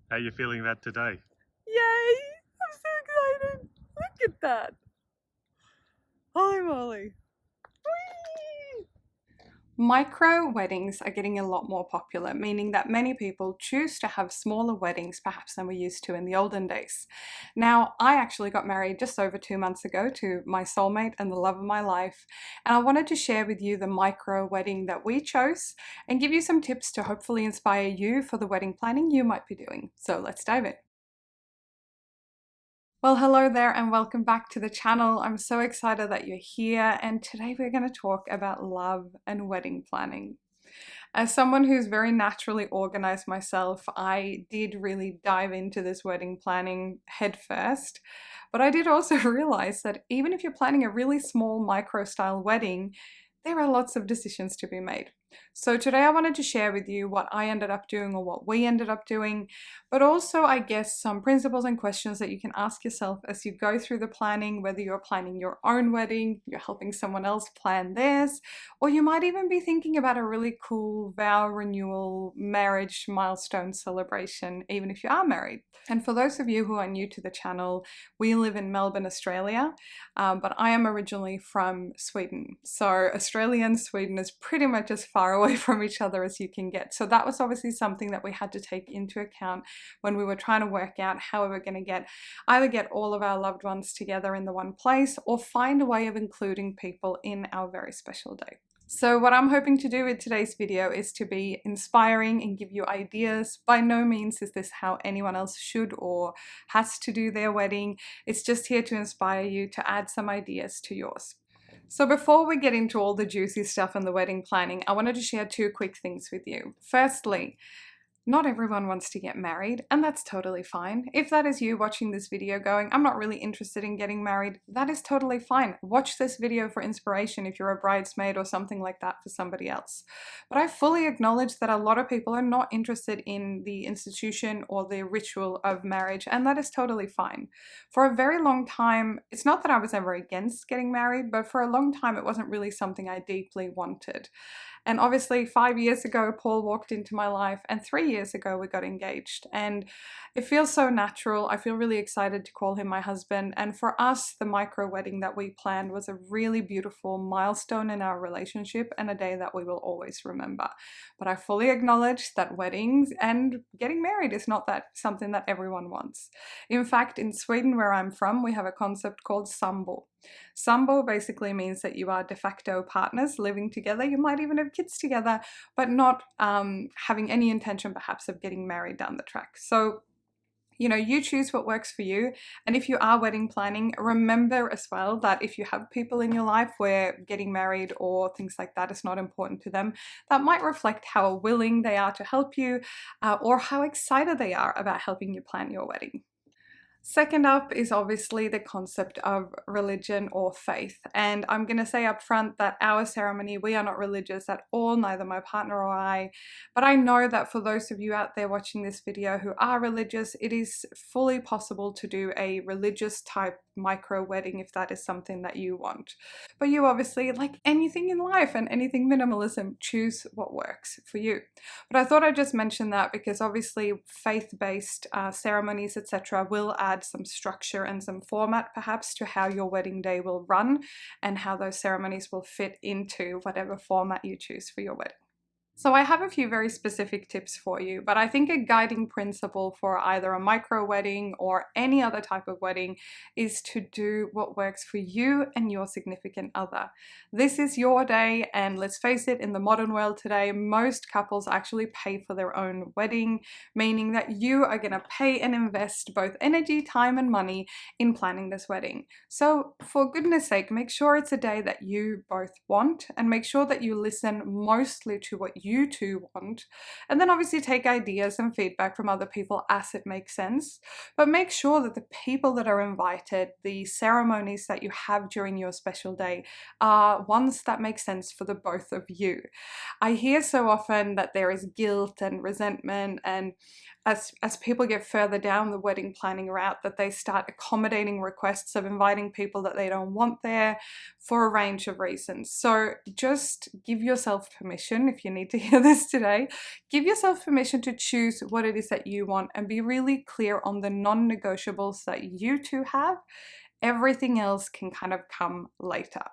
How are you feeling that today? Yay! I'm so excited. Look at that. Holy moly. Whee! Micro weddings are getting a lot more popular, meaning that many people choose to have smaller weddings perhaps than we used to in the olden days. Now, I actually got married just over 2 months ago to my soulmate and the love of my life, and I wanted to share with you the micro wedding that we chose and give you some tips to hopefully inspire you for the wedding planning you might be doing. So let's dive in. Well, hello there and welcome back to the channel. I'm so excited that you're here, and today we're going to talk about love and wedding planning. As someone who's very naturally organized myself, I did really dive into this wedding planning head first. But I did also realize that even if you're planning a really small micro style wedding, there are lots of decisions to be made. So today I wanted to share with you what I ended up doing or what we ended up doing, but also I guess some principles and questions that you can ask yourself as you go through the planning, whether you're planning your own wedding, you're helping someone else plan theirs, or you might even be thinking about a really cool vow renewal, marriage milestone celebration, even if you are married. And for those of you who are new to the channel, we live in Melbourne, Australia, but I am originally from Sweden. So Australia and Sweden is pretty much as far away from each other as you can get. So that was obviously something that we had to take into account when we were trying to work out how we were going to either get all of our loved ones together in the one place or find a way of including people in our very special day. So what I'm hoping to do with today's video is to be inspiring and give you ideas. By no means is this how anyone else should or has to do their wedding. It's just here to inspire you to add some ideas to yours. So before we get into all the juicy stuff in the wedding planning, I wanted to share two quick things with you. Firstly, not everyone wants to get married, and that's totally fine. If that is you watching this video going, I'm not really interested in getting married, that is totally fine. Watch this video for inspiration if you're a bridesmaid or something like that for somebody else. But I fully acknowledge that a lot of people are not interested in the institution or the ritual of marriage, and that is totally fine. For a very long time, it's not that I was ever against getting married, but for a long time it wasn't really something I deeply wanted. And obviously 5 years ago, Paul walked into my life, and 3 years ago we got engaged. And it feels so natural. I feel really excited to call him my husband. And for us, the micro wedding that we planned was a really beautiful milestone in our relationship and a day that we will always remember. But I fully acknowledge that weddings and getting married is not that something that everyone wants. In fact, in Sweden, where I'm from, we have a concept called sambo. Sambo basically means that you are de facto partners living together. You might even have kids together, but not having any intention perhaps of getting married down the track. So you choose what works for you. And if you are wedding planning, remember as well that if you have people in your life where getting married or things like that is not important to them, that might reflect how willing they are to help you or how excited they are about helping you plan your wedding. Second up is obviously the concept of religion or faith. And I'm going to say up front that our ceremony, we are not religious at all, neither my partner or I. But I know that for those of you out there watching this video who are religious, it is fully possible to do a religious type micro wedding if that is something that you want. But you obviously, like anything in life and anything minimalism, choose what works for you. But I thought I'd just mention that because obviously faith-based ceremonies, etc., will add some structure and some format perhaps to how your wedding day will run and how those ceremonies will fit into whatever format you choose for your wedding. So I have a few very specific tips for you, but I think a guiding principle for either a micro wedding or any other type of wedding is to do what works for you and your significant other. This is your day, and let's face it, in the modern world today, most couples actually pay for their own wedding, meaning that you are going to pay and invest both energy, time, and money in planning this wedding. So for goodness sake, make sure it's a day that you both want, and make sure that you listen mostly to what you two want, and then obviously take ideas and feedback from other people as it makes sense. But make sure that the people that are invited, the ceremonies that you have during your special day, are ones that make sense for the both of you. I hear so often that there is guilt and resentment and as people get further down the wedding planning route, that they start accommodating requests of inviting people that they don't want there for a range of reasons. So just give yourself permission, if you need to hear this today, give yourself permission to choose what it is that you want and be really clear on the non-negotiables that you two have. Everything else can kind of come later.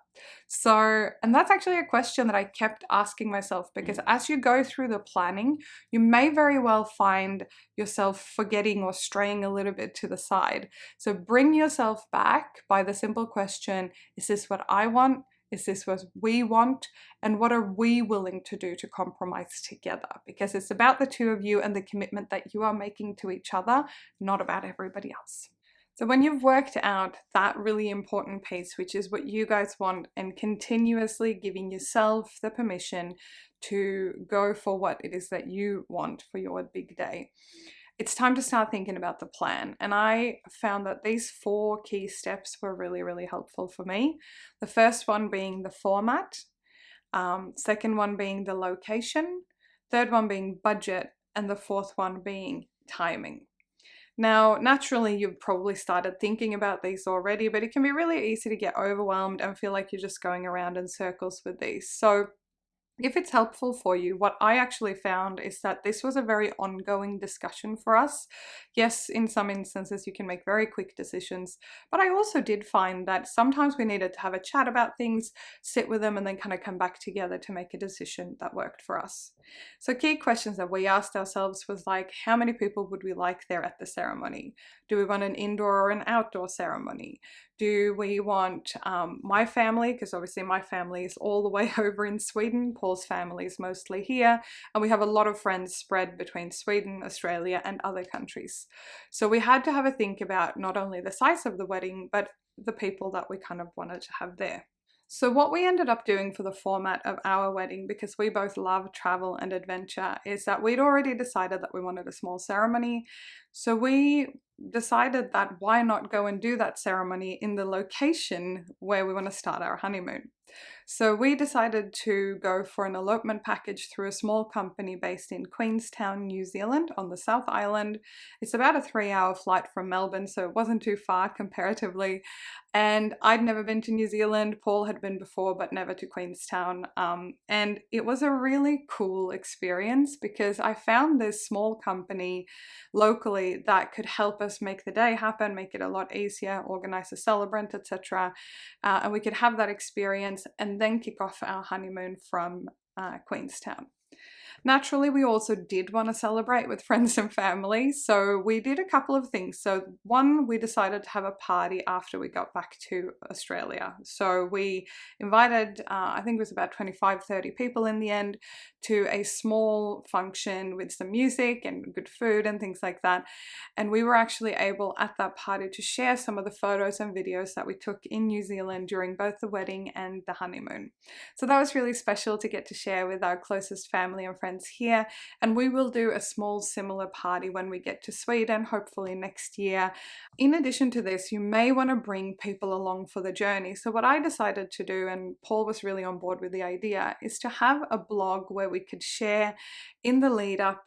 So, and that's actually a question that I kept asking myself, because as you go through the planning, you may very well find yourself forgetting or straying a little bit to the side. So bring yourself back by the simple question, is this what I want? Is this what we want? And what are we willing to do to compromise together? Because it's about the two of you and the commitment that you are making to each other, not about everybody else. So when you've worked out that really important piece, which is what you guys want, and continuously giving yourself the permission to go for what it is that you want for your big day, it's time to start thinking about the plan. And I found that these 4 key steps were really, really helpful for me. The first one being the format, second one being the location, third one being budget, and the fourth one being timing. Now, naturally, you've probably started thinking about these already, but it can be really easy to get overwhelmed and feel like you're just going around in circles with these. So if it's helpful for you, what I actually found is that this was a very ongoing discussion for us. Yes, in some instances you can make very quick decisions, but I also did find that sometimes we needed to have a chat about things, sit with them, and then kind of come back together to make a decision that worked for us. So key questions that we asked ourselves was like, how many people would we like there at the ceremony? Do we want an indoor or an outdoor ceremony? Do we want my family, because obviously my family is all the way over in Sweden, Paul's family is mostly here, and we have a lot of friends spread between Sweden, Australia, and other countries. So we had to have a think about not only the size of the wedding, but the people that we kind of wanted to have there. So what we ended up doing for the format of our wedding, because we both love travel and adventure, is that we'd already decided that we wanted a small ceremony. So we decided that why not go and do that ceremony in the location where we want to start our honeymoon. So we decided to go for an elopement package through a small company based in Queenstown, New Zealand on the South Island. It's about a 3-hour flight from Melbourne, so it wasn't too far comparatively. And I'd never been to New Zealand. Paul had been before, but never to Queenstown. And it was a really cool experience because I found this small company locally that could help us make the day happen, make it a lot easier, organize a celebrant, etc. And we could have that experience and then kick off our honeymoon from Queenstown. Naturally, we also did want to celebrate with friends and family, so we did a couple of things. So one, we decided to have a party after we got back to Australia. So we invited, I think it was about 25-30 people in the end, to a small function with some music and good food and things like that. And we were actually able at that party to share some of the photos and videos that we took in New Zealand during both the wedding and the honeymoon. So that was really special to get to share with our closest family and friends here. And we will do a small similar party when we get to Sweden, hopefully next year. In addition to this, you may want to bring people along for the journey. So what I decided to do, and Paul was really on board with the idea, is to have a blog where we could share in the lead up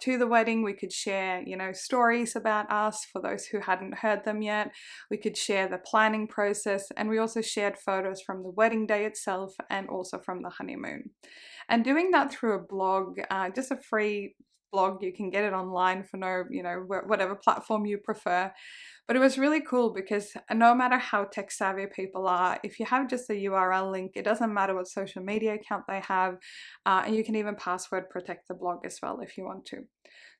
to the wedding. We could share, stories about us for those who hadn't heard them yet. We could share the planning process, and we also shared photos from the wedding day itself and also from the honeymoon. And doing that through a blog, just a free blog, you can get it online for no, whatever platform you prefer. But it was really cool because no matter how tech savvy people are, if you have just a URL link, it doesn't matter what social media account they have, and you can even password protect the blog as well if you want to.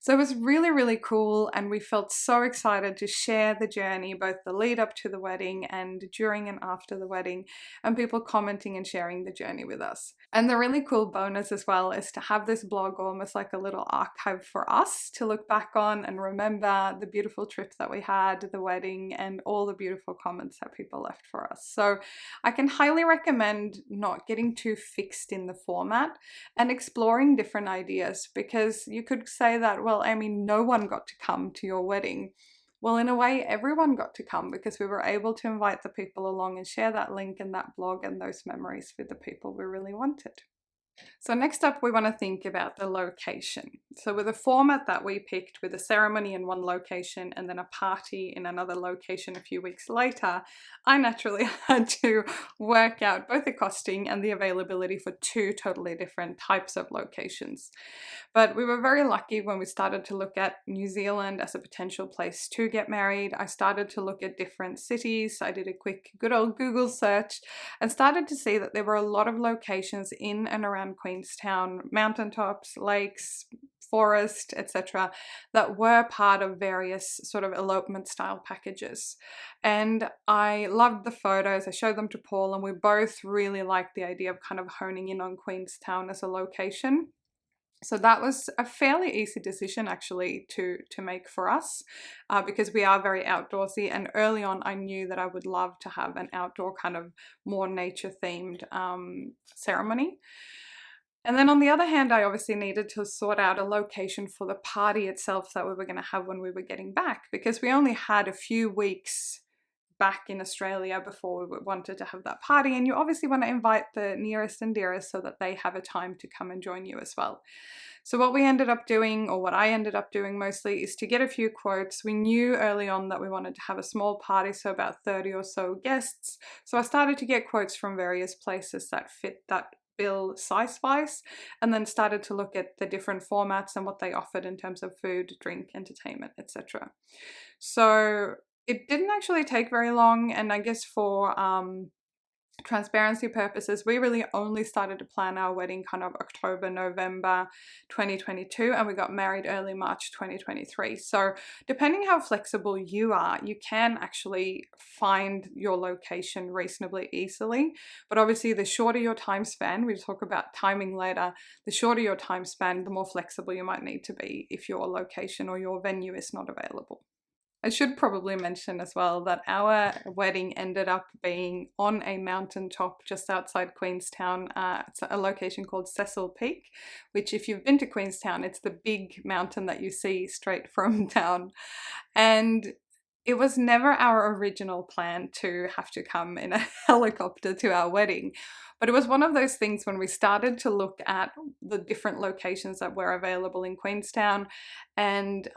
So it was really, really cool, and we felt so excited to share the journey, both the lead up to the wedding and during and after the wedding, and people commenting and sharing the journey with us. And the really cool bonus as well is to have this blog almost like a little archive for us to look back on and remember the beautiful trip that we had, the wedding, and all the beautiful comments that people left for us. So I can highly recommend not getting too fixed in the format and exploring different ideas, because you could say that, well, Amy, no one got to come to your wedding. Well, in a way, everyone got to come because we were able to invite the people along and share that link and that blog and those memories with the people we really wanted. So next up, we want to think about the location. So with the format that we picked, with a ceremony in one location and then a party in another location a few weeks later, I naturally had to work out both the costing and the availability for two totally different types of locations. But we were very lucky when we started to look at New Zealand as a potential place to get married. I started to look at different cities. I did a quick good old Google search and started to see that there were a lot of locations in and around Queenstown, mountaintops, lakes, forest, etc., that were part of various sort of elopement style packages. And I loved the photos. I showed them to Paul, and we both really liked the idea of kind of honing in on Queenstown as a location. So that was a fairly easy decision actually to make for us, because we are very outdoorsy, and early on I knew that I would love to have an outdoor kind of more nature themed ceremony. And then on the other hand, I obviously needed to sort out a location for the party itself that we were going to have when we were getting back, because we only had a few weeks back in Australia before we wanted to have that party, and you obviously want to invite the nearest and dearest so that they have a time to come and join you as well. So what we ended up doing, or what I ended up doing mostly, is to get a few quotes. We knew early on that we wanted to have a small party, so about 30 or so guests. So I started to get quotes from various places that fit that bill size-wise, and then started to look at the different formats and what they offered in terms of food, drink, entertainment, etc. So it didn't actually take very long, and I guess for transparency purposes, we really only started to plan our wedding kind of October, November 2022, and we got married early March 2023. So depending how flexible you are, you can actually find your location reasonably easily. But obviously the shorter your time span, we'll talk about timing later, the shorter your time span, the more flexible you might need to be if your location or your venue is not available. I should probably mention as well that our wedding ended up being on a mountaintop just outside Queenstown. It's a location called Cecil Peak, which, if you've been to Queenstown, it's the big mountain that you see straight from town. And it was never our original plan to have to come in a helicopter to our wedding. But it was one of those things when we started to look at the different locations that were available in Queenstown, and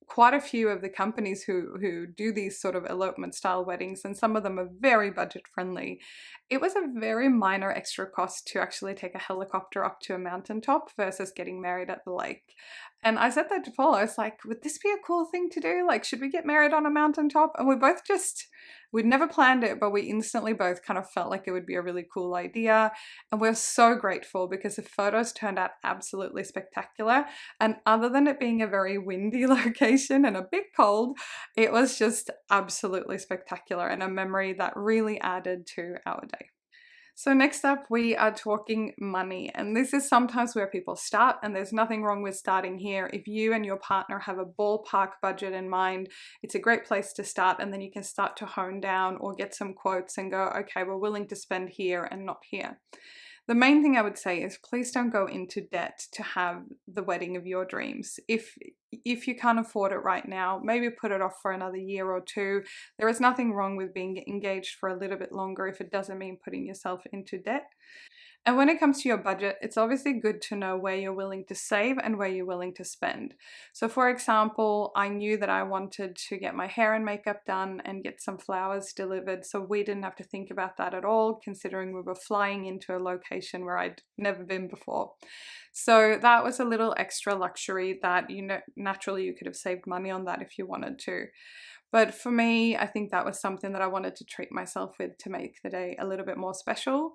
quite a few of the companies who do these sort of elopement style weddings, and some of them are very budget friendly, it was a very minor extra cost to actually take a helicopter up to a mountaintop versus getting married at the lake. And I said that to Paul. I was like, would this be a cool thing to do? Like, should we get married on a mountaintop? And we both just, we'd never planned it, but we instantly both kind of felt like it would be a really cool idea. And we're so grateful because the photos turned out absolutely spectacular. And other than it being a very windy location and a bit cold, it was just absolutely spectacular and a memory that really added to our day. So next up, we are talking money, and this is sometimes where people start, and there's nothing wrong with starting here. If you and your partner have a ballpark budget in mind, it's a great place to start, and then you can start to hone down or get some quotes and go, okay, we're willing to spend here and not here. The main thing I would say is please don't go into debt to have the wedding of your dreams. If you can't afford it right now, maybe put it off for another year or two. There is nothing wrong with being engaged for a little bit longer if it doesn't mean putting yourself into debt. And when it comes to your budget, it's obviously good to know where you're willing to save and where you're willing to spend. So for example, I knew that I wanted to get my hair and makeup done and get some flowers delivered, so we didn't have to think about that at all, considering we were flying into a location where I'd never been before. So that was a little extra luxury that, you know, naturally you could have saved money on that if you wanted to. But for me, I think that was something that I wanted to treat myself with to make the day a little bit more special.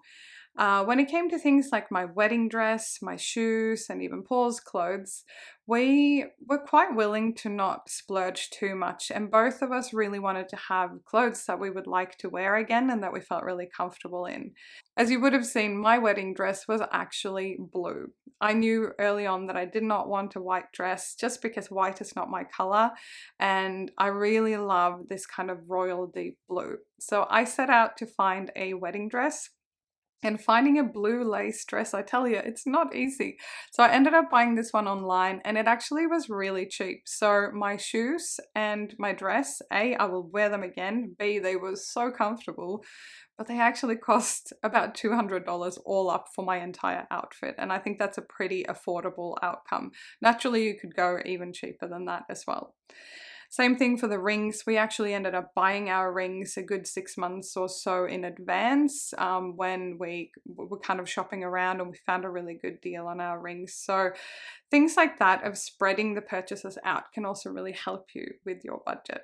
When it came to things like my wedding dress, my shoes, and even Paul's clothes, we were quite willing to not splurge too much, and both of us really wanted to have clothes that we would like to wear again and that we felt really comfortable in. As you would have seen, my wedding dress was actually blue. I knew early on that I did not want a white dress just because white is not my color, and I really love this kind of royal deep blue. So I set out to find a wedding dress And finding a blue lace dress, I tell you, it's not easy. So I ended up buying this one online and it actually was really cheap. So my shoes and my dress, A, I will wear them again. B, they were so comfortable, but they actually cost about $200 all up for my entire outfit. And I think that's a pretty affordable outcome. Naturally, you could go even cheaper than that as well. Same thing for the rings. We actually ended up buying our rings a good 6 months or so in advance when we were kind of shopping around and we found a really good deal on our rings. So things like that of spreading the purchases out can also really help you with your budget.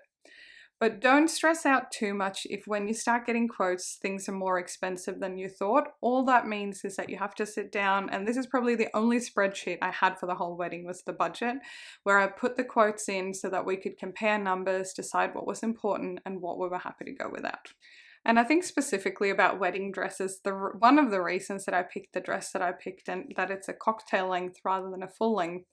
But don't stress out too much if when you start getting quotes, things are more expensive than you thought. All that means is that you have to sit down, and this is probably the only spreadsheet I had for the whole wedding was the budget, where I put the quotes in so that we could compare numbers, decide what was important and what we were happy to go without. And I think specifically about wedding dresses, one of the reasons that I picked the dress that I picked and that it's a cocktail length rather than a full length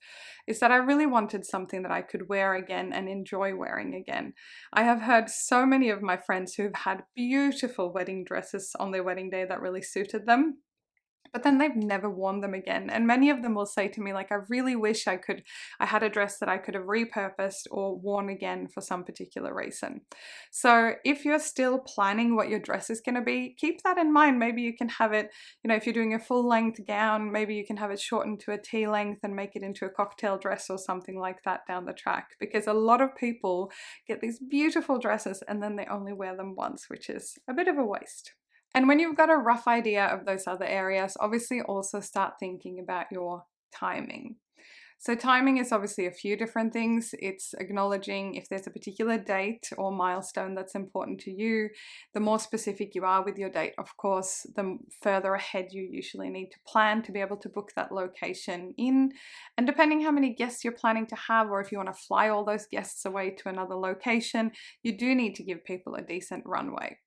is that I really wanted something that I could wear again and enjoy wearing again. I have heard so many of my friends who've had beautiful wedding dresses on their wedding day that really suited them, but then they've never worn them again. And many of them will say to me, like, I really wish I had a dress that I could have repurposed or worn again for some particular reason. So if you're still planning what your dress is going to be, keep that in mind. Maybe you can have it, if you're doing a full length gown, maybe you can have it shortened to a T length and make it into a cocktail dress or something like that down the track. Because a lot of people get these beautiful dresses and then they only wear them once, which is a bit of a waste. And when you've got a rough idea of those other areas, obviously also start thinking about your timing. So timing is obviously a few different things. It's acknowledging if there's a particular date or milestone that's important to you. The more specific you are with your date, of course, the further ahead you usually need to plan to be able to book that location in. And depending how many guests you're planning to have, or if you want to fly all those guests away to another location, you do need to give people a decent runway.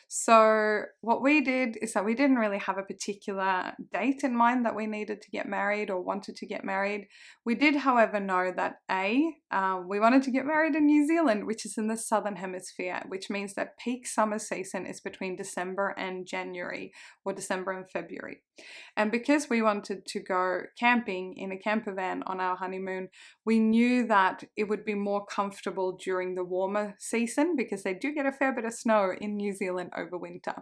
So what we did is that we didn't really have a particular date in mind that we needed to get married or wanted to get married. We did, however, know that we wanted to get married in New Zealand, which is in the Southern Hemisphere, which means that peak summer season is between December and January, or December and February. And because we wanted to go camping in a camper van on our honeymoon, we knew that it would be more comfortable during the warmer season because they do get a fair bit of snow in New Zealand over winter.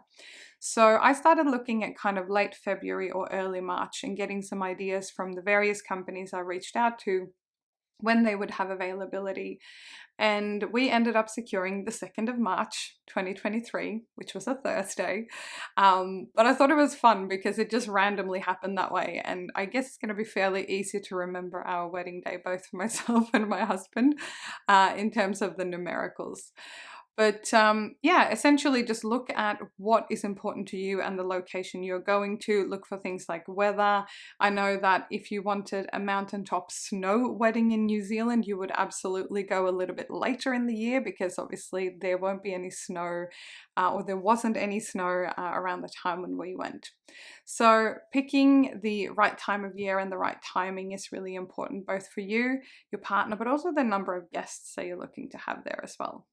So I started looking at kind of late February or early March and getting some ideas from the various companies I reached out to when they would have availability. And we ended up securing the 2nd of March 2023, which was a Thursday. But I thought it was fun because it just randomly happened that way. And I guess it's going to be fairly easy to remember our wedding day, both for myself and my husband, in terms of the numericals. But yeah, essentially just look at what is important to you and the location you're going to. Look for things like weather. I know that if you wanted a mountaintop snow wedding in New Zealand, you would absolutely go a little bit later in the year because obviously there won't be any snow or there wasn't any snow around the time when we went. So picking the right time of year and the right timing is really important both for you, your partner, but also the number of guests that you're looking to have there as well.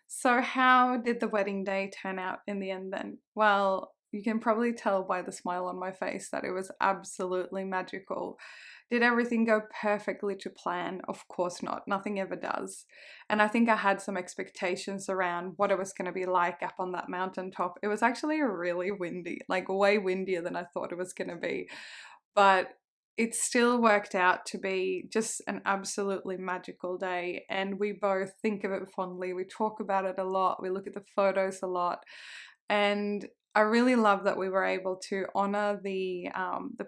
So how did the wedding day turn out in the end then? Well, you can probably tell by the smile on my face that it was absolutely magical. Did everything go perfectly to plan? Of course not. Nothing ever does. And I think I had some expectations around what it was going to be like up on that mountaintop. It was actually really windy, like way windier than I thought it was going to be. But it still worked out to be just an absolutely magical day, and we both think of it fondly. We talk about it a lot, we look at the photos a lot, and I really love that we were able to honor the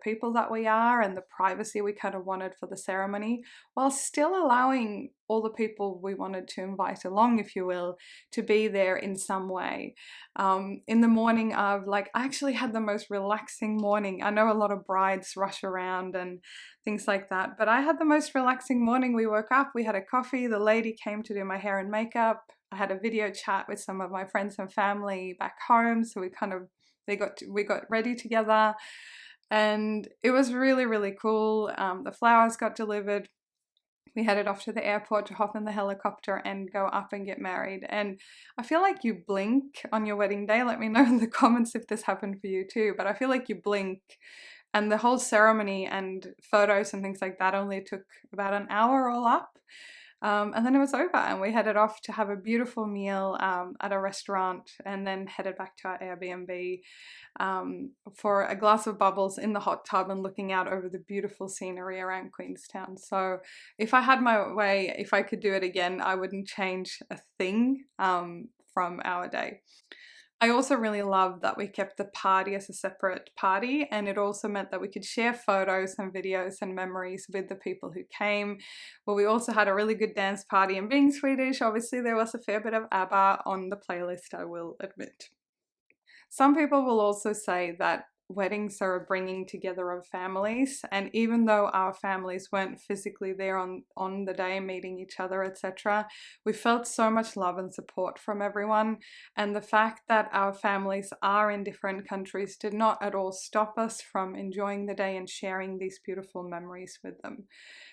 people that we are and the privacy we kind of wanted for the ceremony, while still allowing all the people we wanted to invite along, if you will, to be there in some way. In the morning of, I actually had the most relaxing morning. I know a lot of brides rush around and things like that, but I had the most relaxing morning. We woke up, we had a coffee, the lady came to do my hair and makeup. I had a video chat with some of my friends and family back home, so we got ready together, and it was really, really cool. The flowers got delivered. we headed off to the airport to hop in the helicopter and go up and get married. And I feel like you blink on your wedding day. Let me know in the comments if this happened for you too, but I feel like you blink and the whole ceremony and photos and things like that only took about an hour all up. And then it was over and we headed off to have a beautiful meal at a restaurant and then headed back to our Airbnb for a glass of bubbles in the hot tub and looking out over the beautiful scenery around Queenstown. So if I had my way, if I could do it again, I wouldn't change a thing from our day. I also really loved that we kept the party as a separate party, and it also meant that we could share photos and videos and memories with the people who came. Well, we also had a really good dance party, and being Swedish, obviously there was a fair bit of ABBA on the playlist, I will admit. Some people will also say that weddings are a bringing together of families, and even though our families weren't physically there on the day meeting each other, etc., we felt so much love and support from everyone, and the fact that our families are in different countries did not at all stop us from enjoying the day and sharing these beautiful memories with them.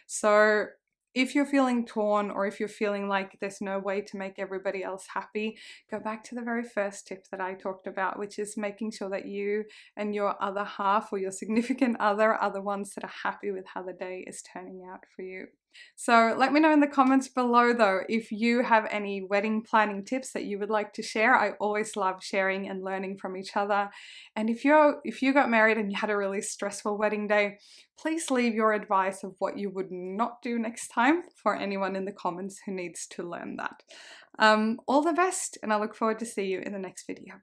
So if you're feeling torn, or if you're feeling like there's no way to make everybody else happy, go back to the very first tip that I talked about, which is making sure that you and your other half or your significant other are the ones that are happy with how the day is turning out for you. So let me know in the comments below though if you have any wedding planning tips that you would like to share. I always love sharing and learning from each other. And if you got married and you had a really stressful wedding day, please leave your advice of what you would not do next time for anyone in the comments who needs to learn that. All the best, and I look forward to see you in the next video.